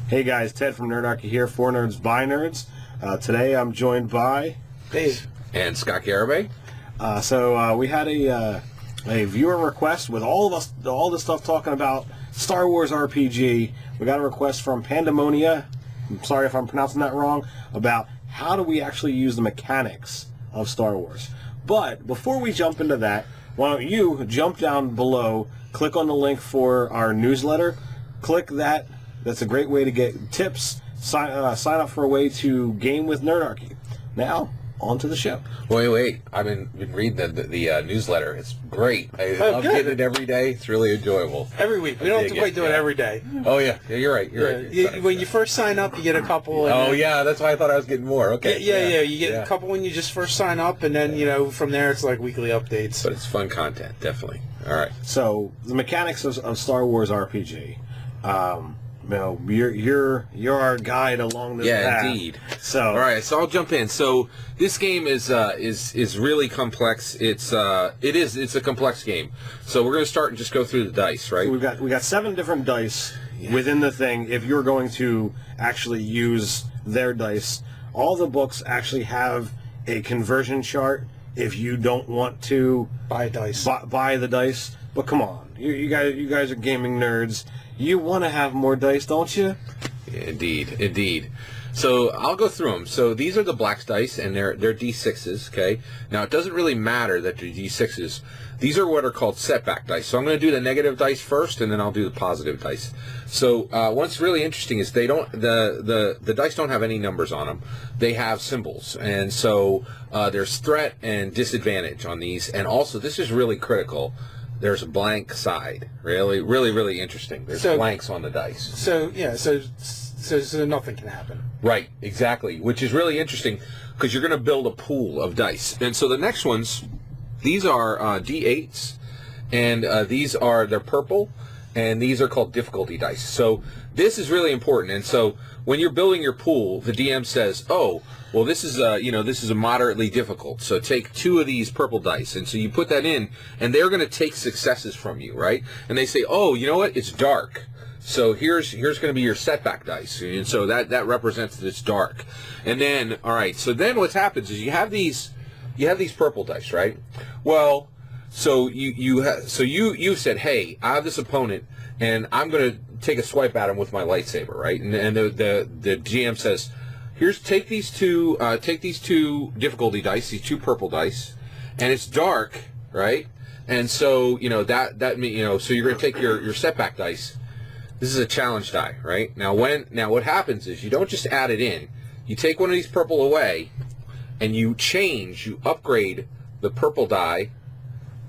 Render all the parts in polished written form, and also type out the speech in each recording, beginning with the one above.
Hey guys, Ted from Nerdarchy here, for Nerds by Nerds. Today I'm joined by Dave and Scott Garibay. So we had a viewer request with all the stuff talking about Star Wars RPG. We got a request from Pandemonia. I'm sorry if I'm pronouncing that wrong, about how do we actually use the mechanics of Star Wars. But before we jump into that, why don't you jump down below, click on the link for our newsletter, click that. That's a great way to get tips. Sign up for a way to game with Nerdarchy. Now, on to the show. Wait. I've been reading the newsletter. It's great. I love getting it every day. It's really enjoyable. every week. We don't have to quite do it every day. Oh, yeah. You're right. You're right. When you first sign up, you get a couple. And yeah. That's why I thought I was getting more. Okay. Yeah. You get a couple when you just first sign up, and then, from there it's like weekly updates. But it's fun content, definitely. All right. So, the mechanics of Star Wars RPG. You're our guide along this path. Yeah, indeed. So, all right, so I'll jump in. So this game is really complex. It's a complex game. So we're going to start and just go through the dice, right? So we got 7 different dice within the thing. If you're going to actually use their dice, all the books actually have a conversion chart. If you don't want to buy dice, buy the dice. But come on, you guys are gaming nerds. You want to have more dice, don't you? Indeed. So I'll go through them. So these are the black dice, and they're D6s, okay? Now, it doesn't really matter that they're D6s. These are what are called setback dice. So I'm going to do the negative dice first, and then I'll do the positive dice. So what's really interesting is they don't the dice don't have any numbers on them. They have symbols. And so there's threat and disadvantage on these. And also, this is really critical, there's a blank side. Really interesting. There's blanks on the dice. So nothing can happen. Right, exactly. Which is really interesting because you're going to build a pool of dice. And so the next ones, these are D8s, and they're purple, and these are called difficulty dice. So this is really important. And so when you're building your pool, the DM says, "Oh, well, this is a moderately difficult. So take 2 of these purple dice." And so you put that in, and they're going to take successes from you, right? And they say, "Oh, you know what? It's dark. So here's going to be your setback dice." And so that represents that it's dark. And then, all right. So then what happens is you have these purple dice, right? Well, so you said, "Hey, I have this opponent, and I'm going to take a swipe at him with my lightsaber," right? And the GM says, take these two difficulty dice, these 2 purple dice, and it's dark, right? And so so you're going to take your setback dice. This is a challenge die, right? Now what happens is you don't just add it in. You take one of these purple away, and you upgrade the purple die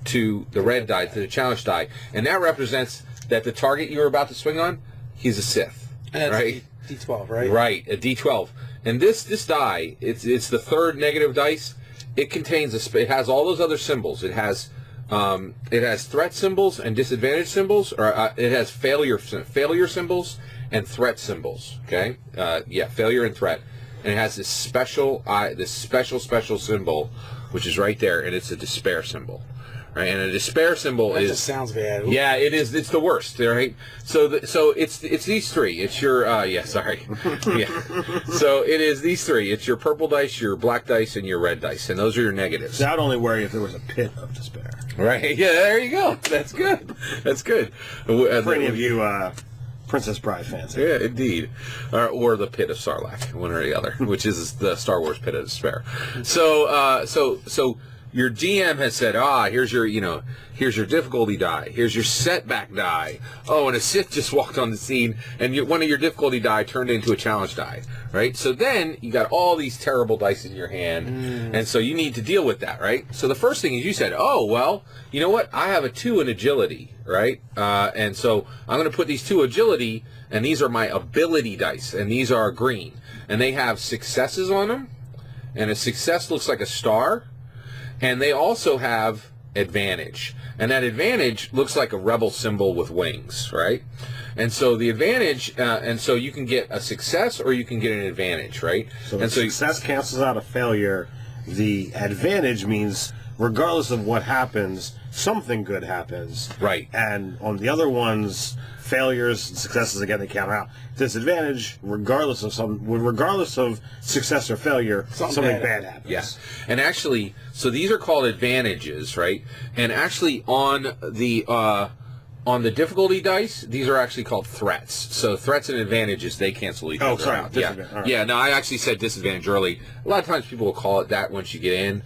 to the red die, to the challenge die, and that represents that the target you were about to swing on, he's a Sith, and right? D12, right? Right, a D12. And this die, it's the 3rd negative dice. It contains it has all those other symbols. It has threat symbols and disadvantage symbols, or it has failure symbols and threat symbols. Okay, failure and threat, and it has this special symbol, which is right there, and it's a despair symbol. Right, and a despair symbol that just sounds bad. Ooh. Yeah, it is. It's the worst, right? So it's these 3. It's your sorry. Yeah. So it is these 3. It's your purple dice, your black dice, and your red dice, and those are your negatives. So I'd only worry if there was a pit of despair. Right. Yeah. There you go. That's good. For any of you Princess Bride fans. Yeah, indeed. Or the Pit of Sarlacc, one or the other, which is the Star Wars Pit of Despair. So your GM has said, here's your difficulty die. Here's your setback die. Oh, and a Sith just walked on the scene, and one of your difficulty die turned into a challenge die, right? So then you got all these terrible dice in your hand, and so you need to deal with that, right? So the first thing is you said, "Oh, well, you know what? I have a 2 in agility, right? And so I'm going to put these 2 agility, and these are my ability dice, and these are green, and they have successes on them, and a success looks like a star." And they also have advantage. And that advantage looks like a rebel symbol with wings, right? And so the advantage, and so you can get a success or you can get an advantage, right? So success cancels out a failure. The advantage means regardless of what happens, something good happens. Right. And on the other ones, failures and successes, again, they count out. Disadvantage, regardless of success or failure, something bad happens. Yes. And actually, so these are called advantages, right? And actually on the difficulty dice, these are actually called threats. So threats and advantages, they cancel each other out. Yeah. Right. Yeah, no, I actually said disadvantage early. A lot of times people will call it that once you get in.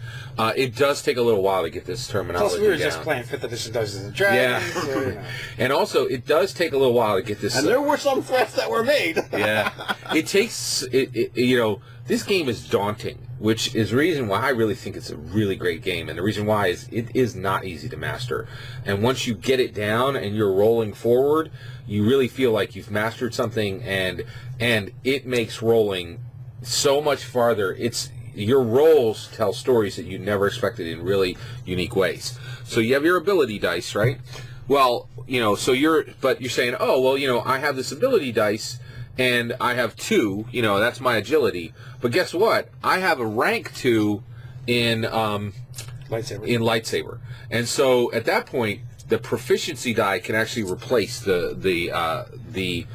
It does take a little while to get this terminology Plus, we were down. just playing 5th edition Dungeons and Dragons. Yeah. So, you know. And also, it does take a little while to get this. And there were some threats that were made. Yeah. It takes, this game is daunting, which is the reason why I really think it's a really great game. And the reason why is it is not easy to master. And once you get it down and you're rolling forward, you really feel like you've mastered something, and it makes rolling so much farther. Your rolls tell stories that you never expected in really unique ways. So you have your ability dice, right? Well, so you're saying, oh, well, I have this ability dice, and I have 2, that's my agility. But guess what? I have a rank 2 in lightsaber. And so at that point, the proficiency die can actually replace the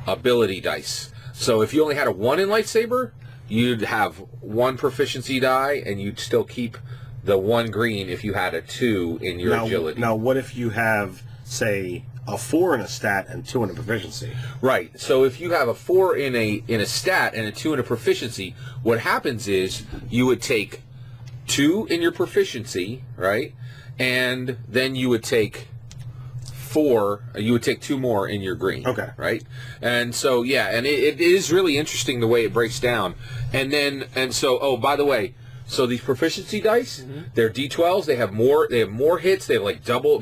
ability dice. So if you only had a 1 in lightsaber, you'd have 1 proficiency die, and you'd still keep the 1 green if you had a 2 in your agility. Now, what if you have, say, a 4 in a stat and 2 in a proficiency? Right. So if you have a 4 in a stat and a 2 in a proficiency, what happens is you would take 2 in your proficiency, right? And then you would take 2 more in your green. Okay. Right? And so, yeah, and it is really interesting the way it breaks down. And so, oh, by the way, so these proficiency dice, they're D12s, they have more hits, they have double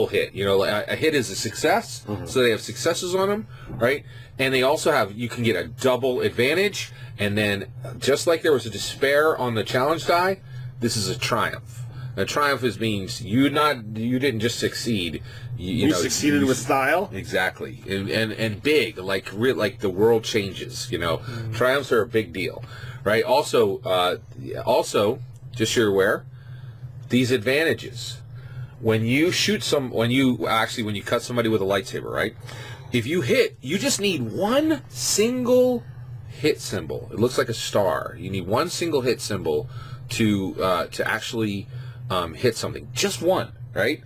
hit. A hit is a success, so they have successes on them, right? And they also you can get a double advantage, and then just like there was a despair on the challenge die, this is a triumph. A triumph means you didn't just succeed. You succeeded with style. Exactly, and big, like the world changes. Triumphs are a big deal, right? Also, just so you're aware, these advantages. When you cut somebody with a lightsaber, right? If you hit, you just need 1 single hit symbol. It looks like a star. You need 1 single hit symbol to actually hit something. Just 1, right?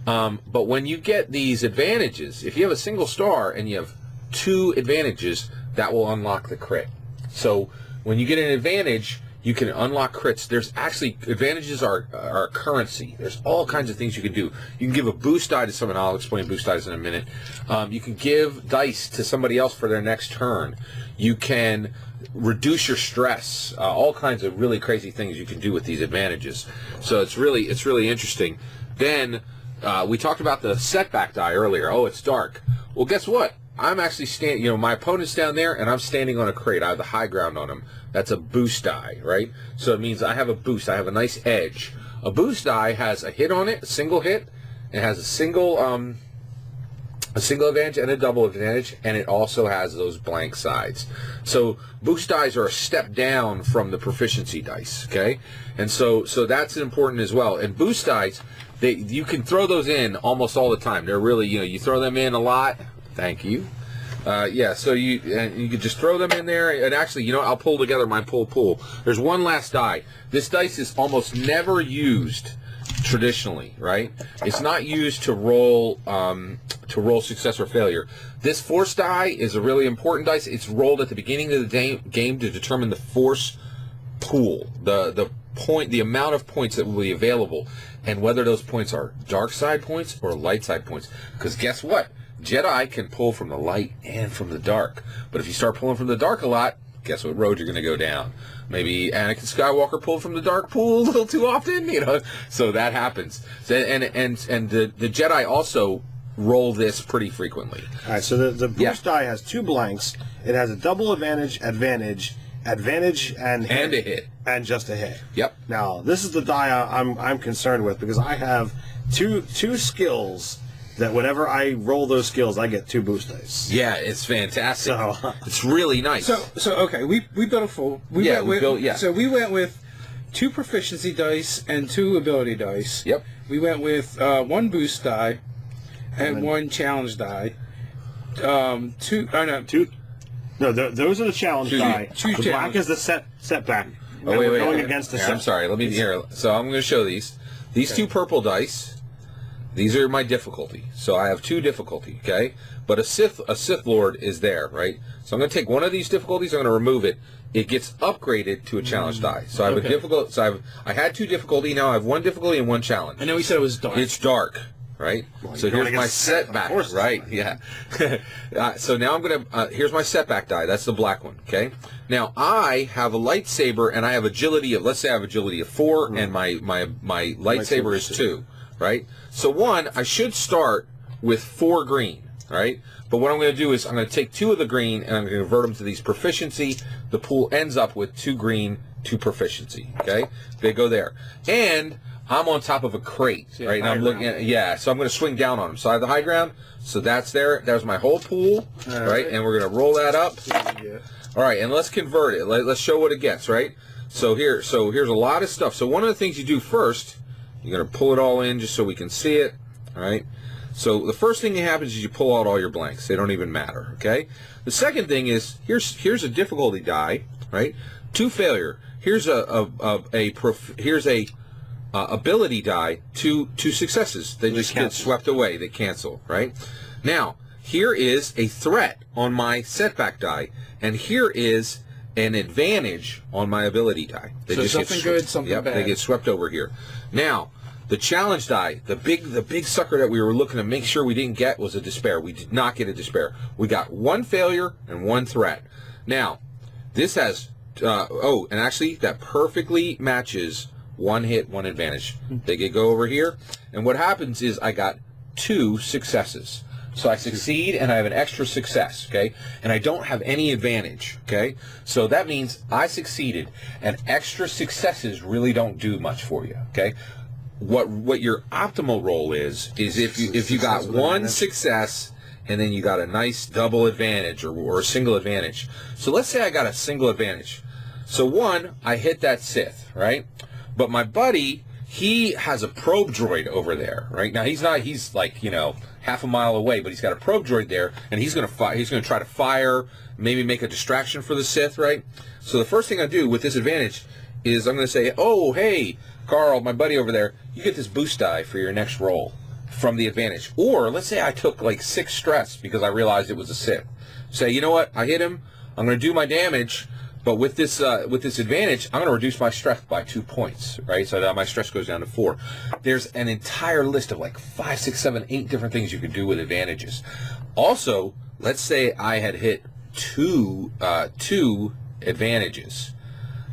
But when you get these advantages, if you have a single star and you have 2 advantages, that will unlock the crit. So when you get an advantage, you can unlock crits. There's actually, advantages are currency. There's all kinds of things you can do. You can give a boost die to someone. I'll explain boost dice in a minute. You can give dice to somebody else for their next turn. You can reduce your stress. All kinds of really crazy things you can do with these advantages. So it's really interesting. Then we talked about the setback die earlier. Oh, it's dark. Well, guess what? I'm actually standing, my opponent's down there, and I'm standing on a crate. I have the high ground on him. That's a boost die, right? So it means I have a boost. I have a nice edge. A boost die has a hit on it, a single hit. It has a single advantage and a double advantage, and it also has those blank sides. So boost dice are a step down from the proficiency dice, okay? And so that's important as well. And boost dice, you can throw those in almost all the time. They're really, you throw them in a lot. Thank you. So you can just throw them in there, and actually, I'll pull together my pull. There's one last die. This dice is almost never used traditionally, right? It's not used to roll success or failure. This force die is a really important dice. It's rolled at the beginning of the game to determine the force pool, the amount of points that will be available, and whether those points are dark side points or light side points. Because guess what? Jedi can pull from the light and from the dark. But if you start pulling from the dark a lot, guess what road you're going to go down? Maybe Anakin Skywalker pulled from the dark pool a little too often, So that happens. And the Jedi also roll this pretty frequently. All right, so the boost die has 2 blanks. It has a double advantage, and a hit. And just a hit. Yep. Now, this is the die I'm concerned with, because I have two skills that whenever I roll those skills, I get 2 boost dice. Yeah, it's fantastic. So, it's really nice. So okay, we built a full. So we went with 2 proficiency dice and 2 ability dice. Yep. We went with 1 boost die and 1 challenge die. 2. No, those are the challenge die. Two The black is the setback. Oh, wait. Going against the Here, set. I'm sorry. Let me here. So I'm going to show these. These 2 purple dice. These are my difficulty. So I have 2 difficulty. Okay. But a Sith Lord is there, right? So I'm going to take one of these difficulties. I'm going to remove it. It gets upgraded to a challenge die. So I have a difficult. So I had 2 difficulty. Now I have 1 difficulty and 1 challenge. I know we said it was dark. It's dark, right? Well, so here's my setback, right? Yeah. So now I'm gonna. Here's my setback die. That's the black one. Okay. Now I have a lightsaber and I have agility of. Let's say I have agility of 4, and my lightsaber is 2, right? So I should start with 4 green, right? But what I'm going to do is I'm going to take 2 of the green and I'm going to convert them to these proficiency. The pool ends up with 2 green, 2 proficiency. Okay, they go there, and I'm on top of a crate, right? And I'm looking at so I'm going to swing down on them. So I have the high ground. So that's there. There's my whole pool, right? And we're going to roll that up. Yeah. All right, and let's convert it. Let's show what it gets, right? So here's a lot of stuff. So one of the things you do first, you're going to pull it all in just so we can see it, all right? So the first thing that happens is you pull out all your blanks. They don't even matter, okay? The second thing is here's a difficulty die, right? 2 failure. Here's a ability die, 2 successes. They just get swept away. They cancel, right? Now here is a threat on my setback die, and here is an advantage on my ability die. They so just something good, something bad. They get swept over here. Now. The challenge die, the big sucker that we were looking to make sure we didn't get was a despair. We did not get a despair. We got 1 failure and 1 threat. Now, this has, and actually that perfectly matches 1 hit, 1 advantage. They go over here, and what happens is I got 2 successes. So I succeed and I have an extra success, okay? And I don't have any advantage, okay? So that means I succeeded, and extra successes really don't do much for you, okay? What your optimal roll is if you got 1 success and then you got a nice double advantage or a single advantage. So let's say I got a single advantage. So 1, I hit that Sith, right? But my buddy, he has a probe droid over there, right? Now he's like, half a mile away, but he's got a probe droid there, and he's going to try to fire, maybe make a distraction for the Sith, right? So the first thing I do with this advantage is I'm going to say, oh, hey, Carl, my buddy over there, you get this boost die for your next roll from the advantage. Or let's say I took like 6 stress because I realized it was a Sith. Say, you know what? I hit him. I'm going to do my damage, but with this advantage, I'm going to reduce my stress by 2 points, right? So now my stress goes down to 4. There's an entire list of like 5, 6, 7, 8 different things you can do with advantages. Also, let's say I had hit two advantages.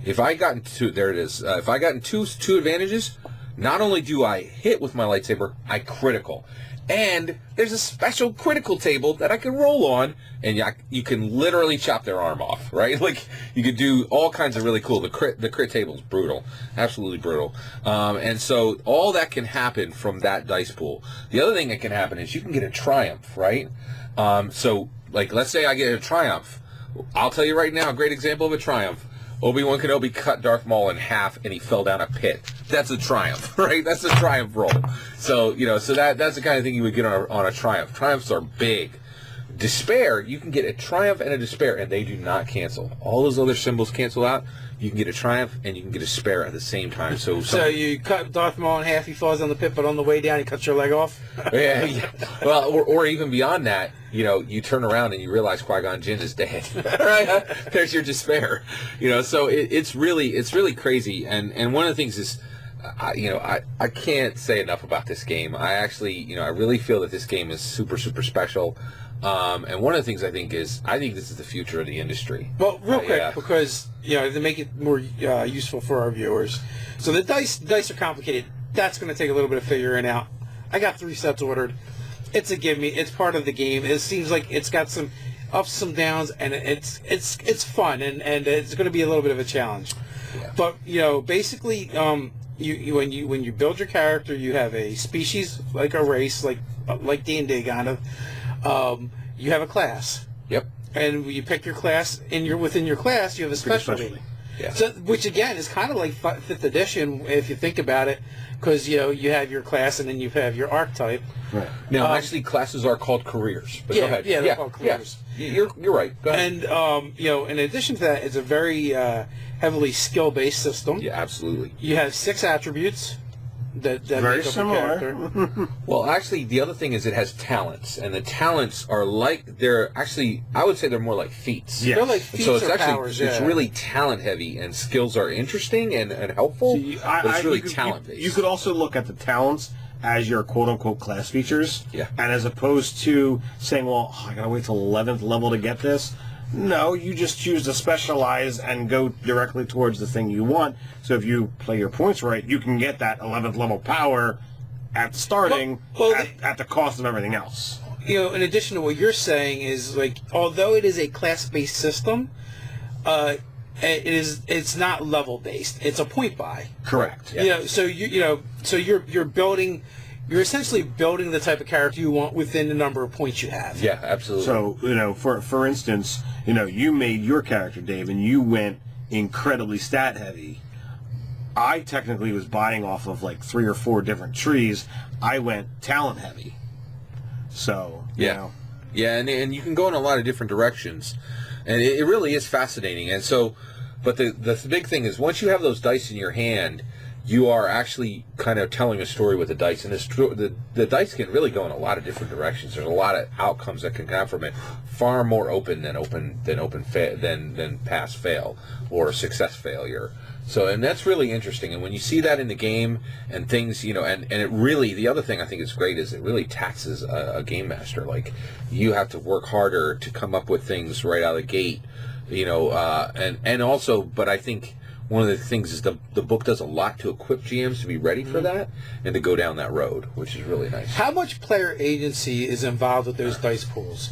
If I got two, there it is. If I got two advantages, not only do I hit with my lightsaber, I critical. And there's a special critical table that I can roll on, and you can literally chop their arm off, right? Like, you could do all kinds of really cool. The crit table is brutal, absolutely brutal. And so all that can happen from that dice pool. The other thing that can happen is you can get a triumph, right? So, like, let's say I get a triumph. I'll tell you right now, a great example of a triumph. Obi-Wan Kenobi cut Darth Maul in half, and he fell down a pit. That's a triumph, right? That's a triumph roll. So, so that's the kind of thing you would get on a triumph. Triumphs are big. Despair, you can get a triumph and a despair, and they do not cancel. All those other symbols cancel out. You can get a triumph, and you can get a despair at the same time. So you cut Darth Maul in half, he falls down the pit, but on the way down, he cuts your leg off? Yeah. Well, or even beyond that, you turn around and you realize Qui-Gon Jinn is dead. Right? There's your despair. So it's really crazy. And one of the things is, I can't say enough about this game. I actually, I really feel that this game is super, super special. And one of the things I think this is the future of the industry. Well, real quick, because to make it more useful for our viewers. So the dice are complicated. That's going to take a little bit of figuring out. I got 3 sets ordered. It's a gimme. It's part of the game. It seems like it's got some ups, some downs, and it's fun, and it's going to be a little bit of a challenge. Yeah. But basically, when you build your character, you have a species, like a race, like D&D kind of. You have a class. Yep. And you pick your class, and within your class, you have a specialty. Yeah. So, which again is kind of like 5th edition if you think about it, because you have your class and then you have your archetype. Right. Now, actually, classes are called careers. But yeah, go ahead. Yeah, they're called careers. Yeah. You're right. Go ahead. And in addition to that, it's a very heavily skill-based system. Yeah, absolutely. You have 6 attributes that Very make up similar. a character. Well, actually, the other thing is it has talents, and the talents are they're actually, I would say they're more like feats. Yeah. They're like And feats so it's or actually powers. it's really talent heavy, and skills are interesting and helpful. But it's really talent based. You could also look at the talents as your quote-unquote class features. Yeah. And as opposed to saying, well, I gotta wait till 11th level to get this. No, you just choose to specialize and go directly towards the thing you want. So if you play your points right, you can get that 11th level power at starting at the cost of everything else. In addition to what you're saying is, like, although it is a class-based system, it's not level-based. It's a point buy. Correct. Yeah. So you're building. You're essentially building the type of character you want within the number of points you have. Yeah, absolutely. So, for instance, you made your character, Dave, and you went incredibly stat heavy. I technically was buying off of like 3 or 4 different trees. I went talent heavy. So, yeah, and you can go in a lot of different directions, and it really is fascinating. And so, but the big thing is once you have those dice in your hand, you are actually kind of telling a story with the dice, and the dice can really go in a lot of different directions. There's a lot of outcomes that can come from it, far more open than pass fail or success failure. So, and that's really interesting. And when you see that in the game and things, and it really, the other thing I think is great is it really taxes a game master. Like, you have to work harder to come up with things right out of the gate, and also, but I think one of the things is the book does a lot to equip GMs to be ready for that and to go down that road, which is really nice. How much player agency is involved with those dice pools?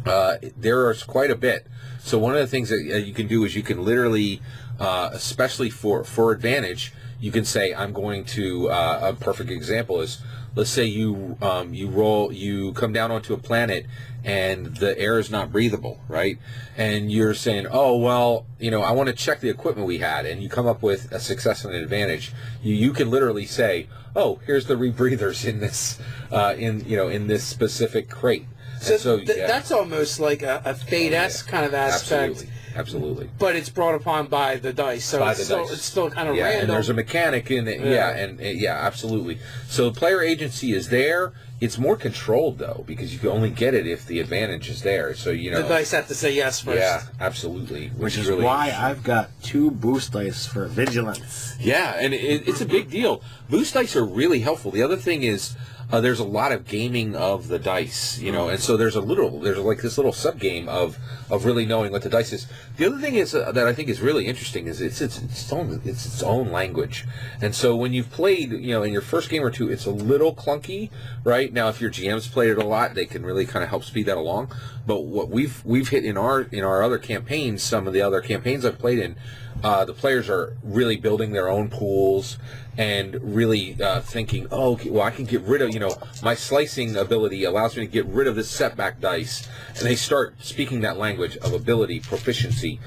There is quite a bit. So one of the things that you can do is you can literally, especially for advantage, you can say, I'm going to, a perfect example is, let's say you come down onto a planet and the air is not breathable, right? And you're saying, oh, well, I want to check the equipment we had, and you come up with a success and an advantage. You can literally say, oh, here's the rebreathers in this, in this specific crate. So that's almost like a Fate-esque kind of aspect. Absolutely. But it's brought upon by the dice, so it's still kind of random. And there's a mechanic in it. Yeah, absolutely. So player agency is there. It's more controlled, though, because you can only get it if the advantage is there. So, the dice have to say yes first. Yeah, absolutely. Which is really why I've got 2 boost dice for vigilance. Yeah, and it's a big deal. Boost dice are really helpful. The other thing is, there's a lot of gaming of the dice, and so there's like this little sub game of really knowing what the dice is. The other thing is that I think is really interesting is it's its own language, and so when you've played, in your first game or two, it's a little clunky, right? Now, if your GM's played it a lot, they can really kind of help speed that along. But what we've hit in our other campaigns, some of the other campaigns I've played in, the players are really building their own pools and really thinking, oh, okay, well, I can get rid of, my slicing ability allows me to get rid of this setback dice. And they start speaking that language of ability, proficiency,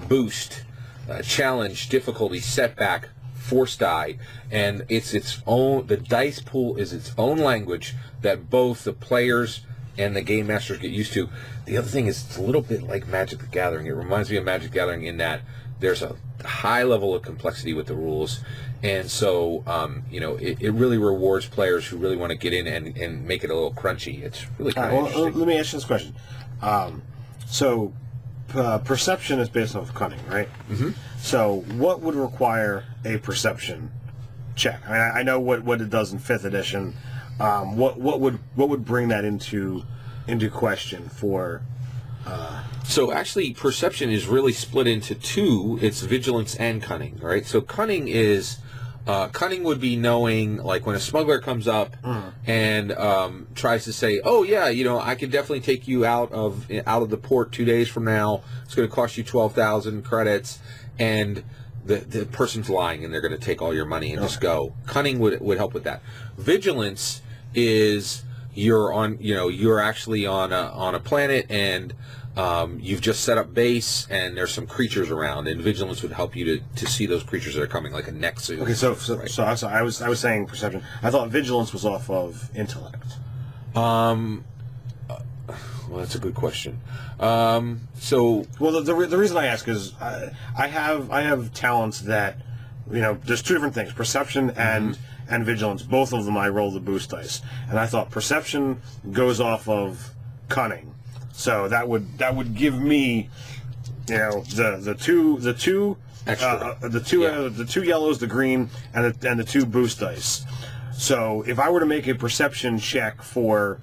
boost, challenge, difficulty, setback, force die. And the dice pool is its own language that both the players and the game masters get used to. The other thing is it's a little bit like Magic the Gathering. It reminds me of Magic the Gathering in that there's a high level of complexity with the rules, and so it really rewards players who really want to get in and make it a little crunchy. It's really kind of interesting. Let me ask you this question. Perception is based off cunning, right? Mm-hmm. So what would require a perception check? I mean, I know what it does in 5th edition. What would bring that into question for? So actually, perception is really split into 2. It's vigilance and cunning, right? So cunning is cunning would be knowing, like when a smuggler comes up and tries to say, oh yeah, I can definitely take you out of the port 2 days from now. It's going to cost you 12,000 credits, and the person's lying and they're going to take all your money and just go. Cunning would help with that. Vigilance is you're actually on a planet, and you've just set up base, and there's some creatures around, and vigilance would help you to see those creatures that are coming, like a nexus. Okay, so right? I was saying perception. I thought vigilance was off of intellect. Well, that's a good question. So, well, the reason I ask is I have talents that, there's two different things: perception and vigilance. Both of them I roll the boost dice, and I thought perception goes off of cunning, so that would give me, the two extra. The two yellows, the green, and the two boost dice. So if I were to make a perception check for,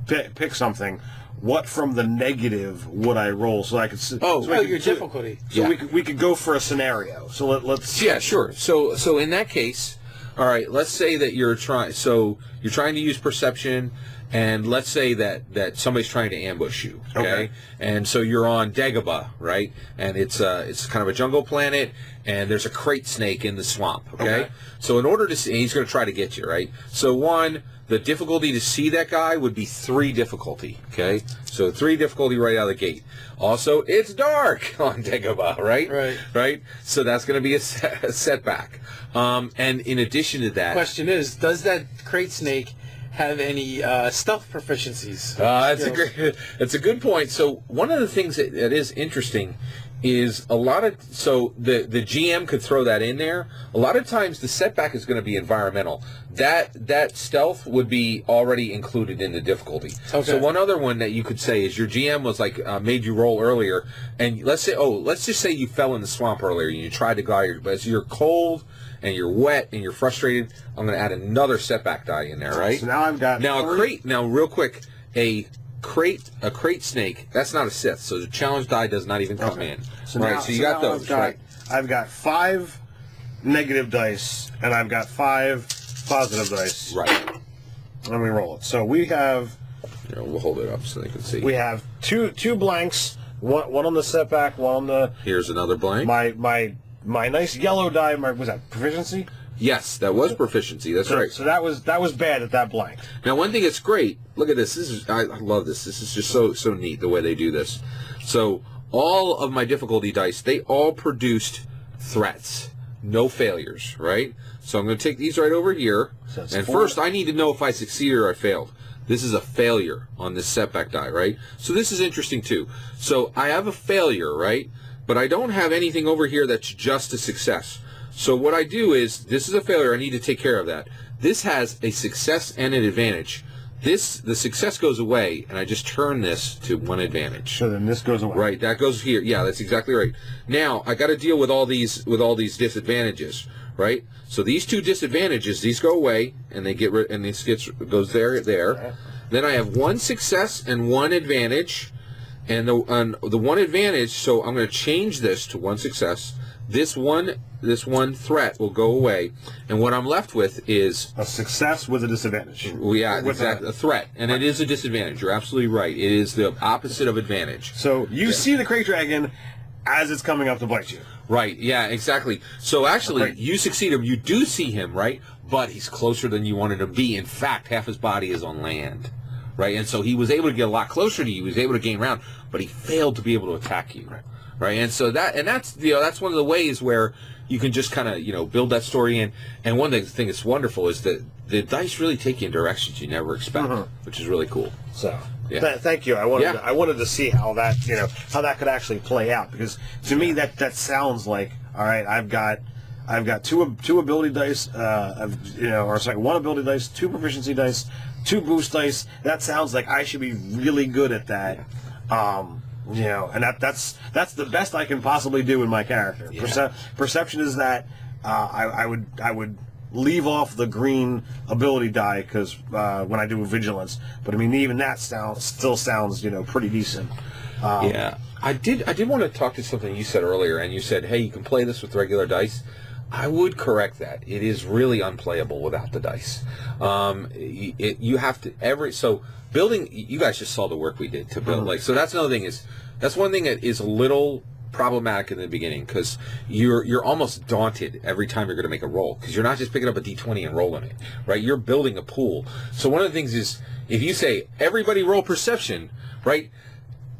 pick something, what from the negative would I roll so I could? Your difficulty. So we could go for a scenario. So let's. Yeah, sure. So in that case, all right. Let's say that you're trying to use perception, and let's say that somebody's trying to ambush you. Okay. And so you're on Dagobah, right? And it's kind of a jungle planet, and there's a crate snake in the swamp. Okay. So in order to see, and he's going to try to get you, right? So the difficulty to see that guy would be 3 difficulty, okay? So 3 difficulty right out of the gate. Also, it's dark on Dagobah, right? Right. So that's going to be a setback. And in addition to that... Question is, does that crate snake have any stealth proficiencies? That's a good point. So one of the things that is interesting is the GM could throw that in there. A lot of times the setback is going to be environmental. That stealth would be already included in the difficulty. Okay. So one other one that you could say is your GM was made you roll earlier, and let's just say you fell in the swamp earlier and you tried to go, but as you're cold and you're wet and you're frustrated, I'm going to add another setback die in there, right? So now I've got real quick, a crate snake, that's not a Sith, so the challenge die does not even come in. So you got those, right? I've got 5 negative dice, and I've got 5 positive dice. Right. Let me roll it. So we have... we'll hold it up so they can see. We have two blanks, one on the setback, one on the... Here's another blank. My nice yellow die, was that proficiency? Yes, that was proficiency. That's right. So that was bad at that blank. Now, one thing that's great. Look at this. I love this. This is just so neat the way they do this. So all of my difficulty dice, they all produced threats, no failures. Right. So I'm going to take these right over here. So and 4. First, I need to know if I succeeded or I failed. This is a failure on this setback die, right? So this is interesting too. So I have a failure, right? But I don't have anything over here that's just a success. So what I do is, this is a failure, I need to take care of that. This has a success and an advantage. The success goes away, and I just turn this to 1 advantage. So then this goes away. Right, that goes here. Yeah, that's exactly right. Now, I got to deal with all these disadvantages, right? So these 2 disadvantages, these go away, and they get rid, and this goes there. Okay. Then I have 1 success and 1 advantage, and the 1 advantage, so I'm going to change this to 1 success. This one threat will go away, and what I'm left with is a success with a disadvantage. Well, yeah, exactly, a threat, and it is a disadvantage. You're absolutely right. It is the opposite of advantage. So you see the crate dragon as it's coming up to bite you. Right. Yeah. Exactly. So actually, you succeed him. You do see him, right? But he's closer than you wanted him to be. In fact, half his body is on land. Right, and so he was able to get a lot closer to you. He was able to gain ground, but he failed to be able to attack you. Right, and so that's one of the ways where you can just kind of build that story in. And one thing that's wonderful is that the dice really take you in directions you never expect, which is really cool. So thank you. I wanted to see how that how that could actually play out, because to me that sounds like, all right, I've got two ability dice, one ability dice, 2 proficiency dice, 2 boost dice. That sounds like I should be really good at that. And that's the best I can possibly do in my character. Yeah. Perception is that I would leave off the green ability die because when I do vigilance, but I mean even that still sounds pretty decent. I did want to talk to something you said earlier, and you said, hey, you can play this with regular dice. I would correct that. It is really unplayable without the dice. You have to building. You guys just saw the work we did to build. So that's another thing. That's one thing that is a little problematic in the beginning because you're almost daunted every time you're going to make a roll because you're not just picking up a d20 and rolling it, right? You're building a pool. So one of the things is if you say everybody roll perception, right?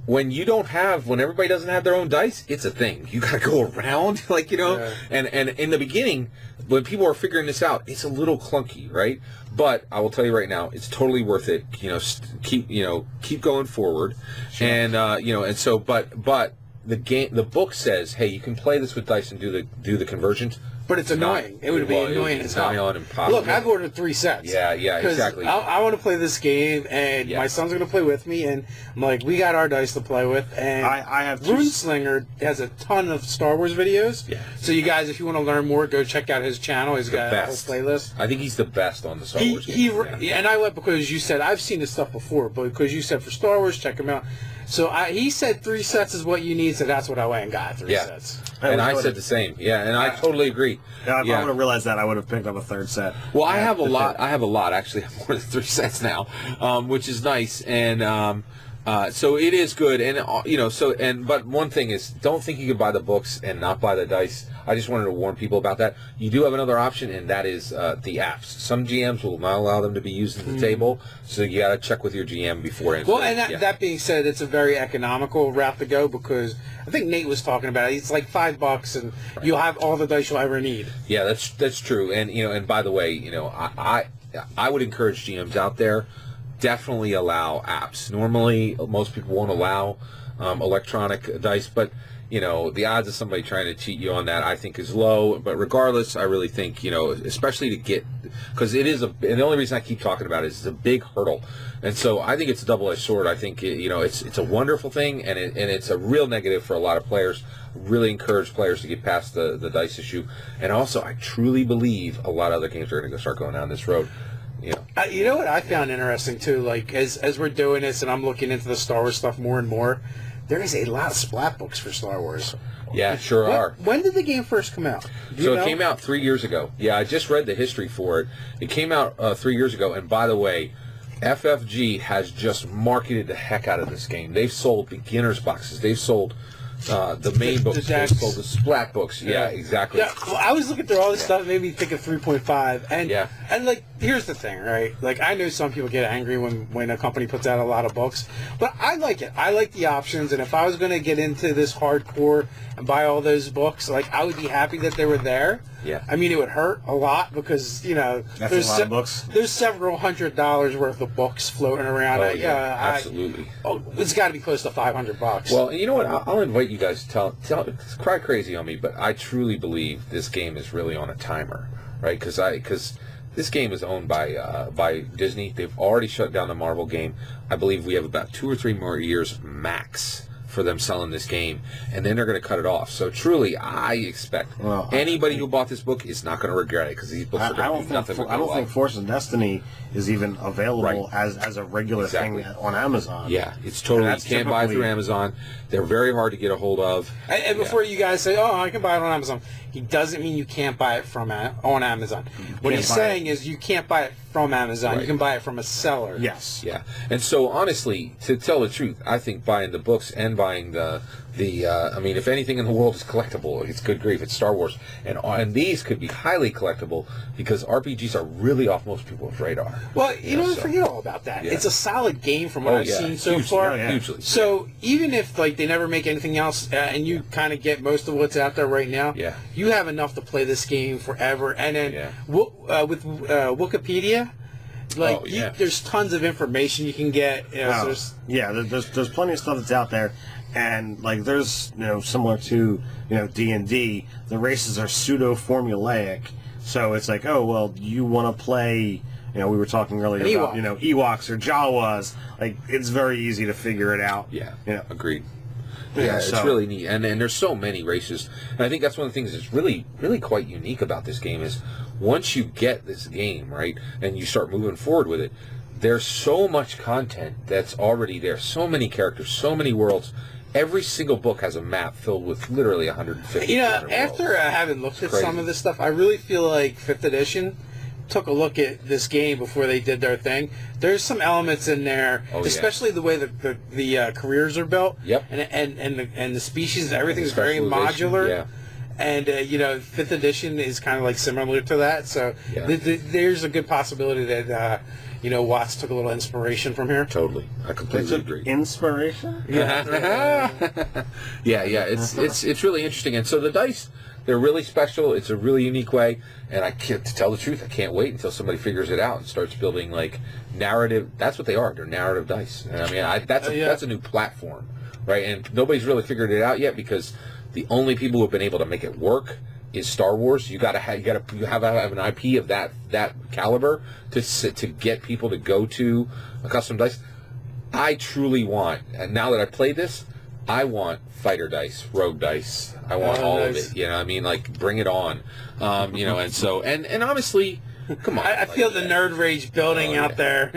When everybody doesn't have their own dice, it's a thing. You got to go around, and in the beginning, when people are figuring this out, it's a little clunky, right? But I will tell you right now, it's totally worth it. Keep going forward, sure. And but the book says, hey, you can play this with dice and do the conversions. But it's annoying. It would be annoying as hell. Look, I've ordered 3 sets. Yeah, exactly. I want to play this game, and my son's going to play with me, and I'm like, we got our dice to play with. And I have Runeslinger has a ton of Star Wars videos. Yeah. So you guys, if you want to learn more, go check out his channel. He's got a whole playlist. I think he's the best on the Star Wars games. And I went because you said, I've seen his stuff before, but because you said for Star Wars, check him out. So he said 3 sets is what you need, so that's what I went and got, 3 sets. And I said the same. Yeah, and I totally agree. Yeah, if I would have realized that, I would have picked up a 3rd set. Well, I have a lot. Actually, I have more than 3 sets now, which is nice. And so it is good. And but one thing is, don't think you can buy the books and not buy the dice. I just wanted to warn people about that. You do have another option, and that is the apps. Some GMs will not allow them to be used at the table, so you got to check with your GM beforehand. Well, and that being said, it's a very economical route to go because I think Nate was talking about it. It's like $5, and you'll have all the dice you'll ever need. Yeah, that's true. And and by the way, I would encourage GMs out there, definitely allow apps. Normally, most people won't allow electronic dice, but the odds of somebody trying to cheat you on that, I think, is low. But regardless, I really think, especially to get, because it is and the only reason I keep talking about it is it's a big hurdle. And so I think it's a double-edged sword. I think, it's a wonderful thing, and it's a real negative for a lot of players. Really encourage players to get past the dice issue. And also, I truly believe a lot of other games are going to start going down this road. You know what I found interesting, too? Like, as we're doing this and I'm looking into the Star Wars stuff more and more, there is a lot of splat books for Star Wars. Yeah, sure are. When did the game first come out? It came out 3 years ago. Yeah, I just read the history for it. It came out 3 years ago, and by the way, FFG has just marketed the heck out of this game. They've sold beginner's boxes. They've sold the main books. They've sold the splat books. Yeah, exactly. Yeah, well, I was looking through all this stuff. It made me think of 3.5. And like, here's the thing, right? Like, I know some people get angry when a company puts out a lot of books, but I like it. I like the options, and if I was going to get into this hardcore and buy all those books, like, I would be happy that they were there. Yeah. I mean, it would hurt a lot because, there's a lot of books. There's several $100s worth of books floating around. Absolutely. It's got to be close to $500. Well, you know what? I'll invite you guys to tell cry crazy on me, but I truly believe this game is really on a timer, right? Because this game is owned by Disney. They've already shut down the Marvel game. I believe we have about 2 or 3 more years max for them selling this game, and then they're going to cut it off. So truly, I expect anybody who bought this book is not going to regret it because these books are going to do nothing. I don't think Force and Destiny is even available as a regular thing on Amazon. Yeah, it's totally, you can't buy it through Amazon. They're very hard to get a hold of. And before you guys say, oh, I can buy it on Amazon, he doesn't mean you can't buy it on Amazon. What he's saying is you can't buy it from Amazon. Right. You can buy it from a seller. Yes. Yeah. And so, honestly, to tell the truth, I think buying the books and buying the I mean, if anything in the world is collectible, it's good grief, it's Star Wars. And these could be highly collectible because RPGs are really off most people's radar. Well, you don't forget all about that. Yeah. It's a solid game from what I've seen so far. Hugely. So even if they never make anything else and you kind of get most of what's out there right now, you have enough to play this game forever. And then with Wikipedia, there's tons of information you can get. There's plenty of stuff that's out there. And there's similar to D&D, the races are pseudo formulaic. So it's like, oh well, you want to play. We were talking earlier about Ewoks or Jawas. Like, it's very easy to figure it out. Yeah. Agreed. Yeah, it's really neat, and there's so many races, and I think that's one of the things that's really, really quite unique about this game is once you get this game right and you start moving forward with it, there's so much content that's already there, so many characters, so many worlds. Every single book has a map filled with literally 150. After having looked at some of this stuff, I really feel like 5th edition took a look at this game before they did their thing, there's some elements in there, especially the way the careers are built. Yep. And the species, everything's very Specialization, modular. yeah. And, 5th edition is kind of like similar to that. So there's a good possibility that, Watts took a little inspiration from here. Totally. I completely agree. Inspiration? Yeah. It's really interesting. And so the dice, they're really special. It's a really unique way. And to tell the truth, I can't wait until somebody figures it out and starts building, like, narrative. That's what they are. They're narrative dice. And I mean, that's a new platform, right? And nobody's really figured it out yet because the only people who have been able to make it work is Star Wars. You have an IP of that caliber to get people to go to a custom dice. I truly want, and now that I've played this, I want fighter dice, rogue dice. I want all of it. You know what I mean? Like, bring it on. And so and honestly, come on. I feel the nerd rage building out there.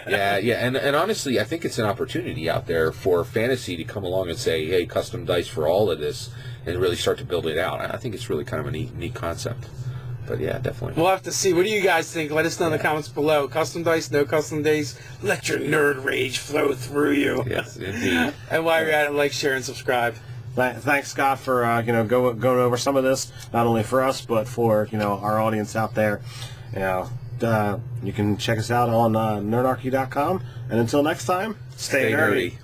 And honestly, I think it's an opportunity out there for fantasy to come along and say, hey, custom dice for all of this, and really start to build it out. I think it's really kind of a neat concept. But yeah, definitely. We'll have to see. What do you guys think? Let us know in the comments below. Custom dice, no custom dice. Let your nerd rage flow through you. Yes, indeed. And while you're at it, like, share, and subscribe. Thanks, Scott, for going over some of this, not only for us but for our audience out there. You can check us out on nerdarchy.com. And until next time, stay nerdy.